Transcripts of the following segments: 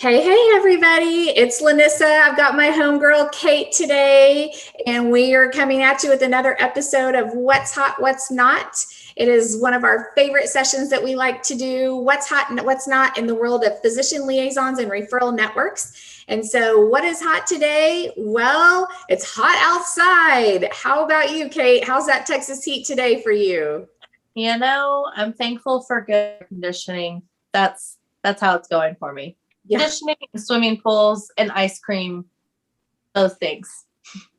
Hey, everybody. It's Lanissa. I've got my homegirl, Kate, today, and we are coming at you with another episode of What's Hot, What's Not. It is one of our favorite sessions that we like to do, What's Hot and What's Not in the world of physician liaisons and referral networks. And so what is hot today? Well, it's hot outside. How about you, Kate? How's that Texas heat today for you? I'm thankful for good air conditioning. That's how it's going for me. Yeah. Conditioning, swimming pools, and ice cream, those things.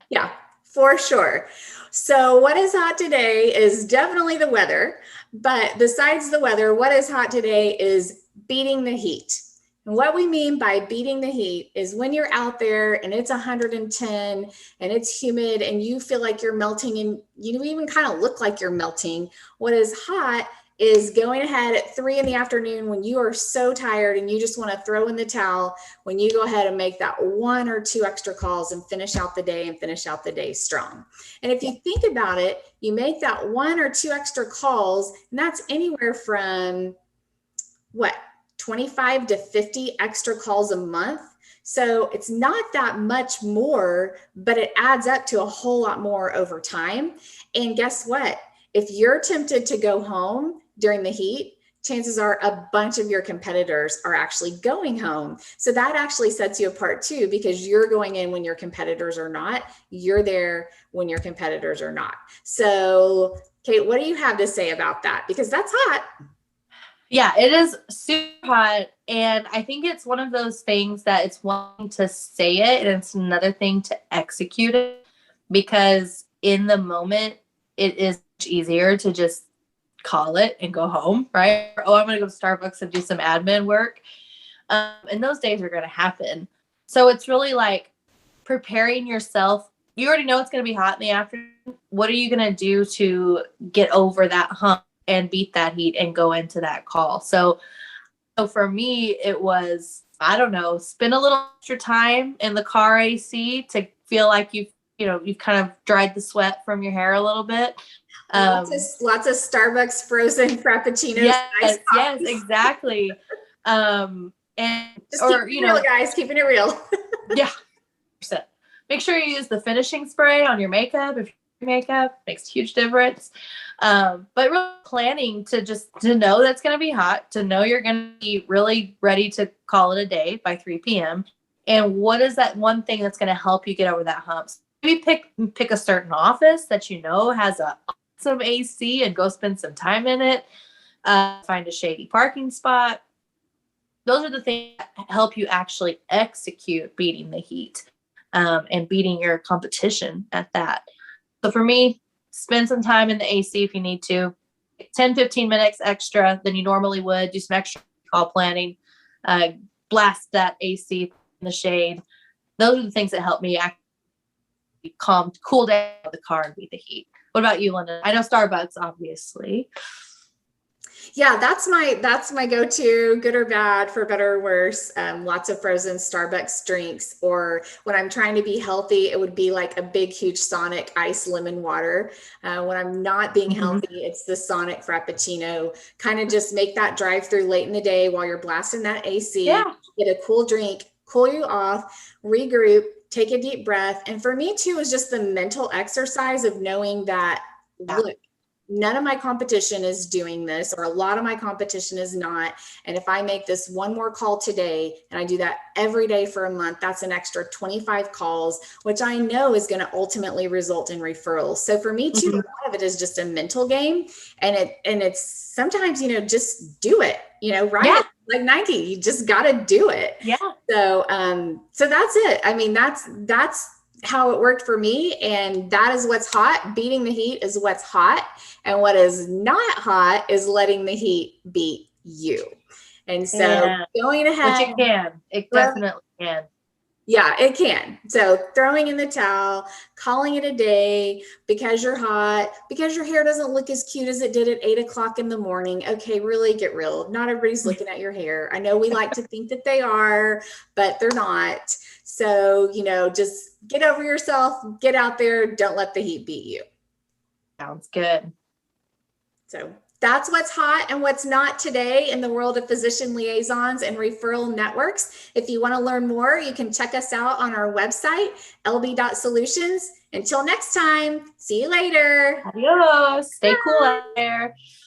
Yeah, for sure. So what is hot today is definitely the weather, but besides the weather, what is hot today is beating the heat. And what we mean by beating the heat is when you're out there and it's 110 and it's humid and you feel like you're melting and you even kind of look like you're melting. What is hot is going ahead at 3 p.m. when you are so tired and you just want to throw in the towel, when you go ahead and make that 1 or 2 extra calls and finish out the day strong. And if you think about it, you make that 1 or 2 extra calls, and that's anywhere from 25 to 50 extra calls a month. So it's not that much more, but it adds up to a whole lot more over time. And guess what? If you're tempted to go home during the heat, chances are a bunch of your competitors are actually going home. So that actually sets you apart too, because you're going in when your competitors are not. You're there when your competitors are not. So, Kate, what do you have to say about that? Because that's hot. Yeah, it is super hot. And I think it's one of those things that it's one to say it and it's another thing to execute it, because in the moment, it is much easier to just call it and go home, right? Oh, I'm going to go to Starbucks and do some admin work. And those days are going to happen. So it's really like preparing yourself. You already know it's going to be hot in the afternoon. What are you going to do to get over that hump and beat that heat and go into that call? So for me, it was, I don't know, spend a little extra time in the car AC to feel like you've kind of dried the sweat from your hair a little bit. Lots of Starbucks frozen frappuccinos. Yes, exactly. And just real, guys, keeping it real. Yeah. Make sure you use the finishing spray on your makeup. If your makeup makes a huge difference. But really planning to know that's going to be hot, to know you're going to be really ready to call it a day by 3 p.m. And what is that one thing that's going to help you get over that hump? So maybe pick a certain office that you know has some AC and go spend some time in it. Find a shady parking spot. Those are the things that help you actually execute beating the heat and beating your competition at that. So for me, spend some time in the AC if you need to. 10, 15 minutes extra than you normally would. Do some extra call planning. Blast that AC in the shade. Those are the things that help me actually cool down the car and beat the heat. What about you, Linda? I know Starbucks, obviously. Yeah, that's my go-to, good or bad, for better or worse. Lots of frozen Starbucks drinks, or when I'm trying to be healthy, it would be like a big, huge Sonic ice lemon water. When I'm not being healthy, it's the Sonic Frappuccino. Kind of just make that drive through late in the day while you're blasting that AC. Yeah. Get a cool drink, cool you off, regroup, take a deep breath. And for me too, is just the mental exercise of knowing that, look, none of my competition is doing this, or a lot of my competition is not. And if I make this one more call today, and I do that every day for a month, that's an extra 25 calls, which I know is going to ultimately result in referrals. So for me too, a lot of it is just a mental game. And it's sometimes, just do it, right? Yeah. Like Nike, you just got to do it. Yeah. So that's it. I mean, that's how it worked for me. And that is what's hot. Beating the heat is what's hot. And what is not hot is letting the heat beat you. And so going ahead. Which it can. It definitely can. Yeah, it can. So throwing in the towel, calling it a day because you're hot, because your hair doesn't look as cute as it did at 8 o'clock in the morning. Okay, really get real. Not everybody's looking at your hair. I know we like to think that they are, but they're not. So, just get over yourself, get out there. Don't let the heat beat you. Sounds good. So That's what's hot and what's not today in the world of physician liaisons and referral networks. If you want to learn more, you can check us out on our website, lb.solutions. Until next time, see you later. Adios. Stay cool out there.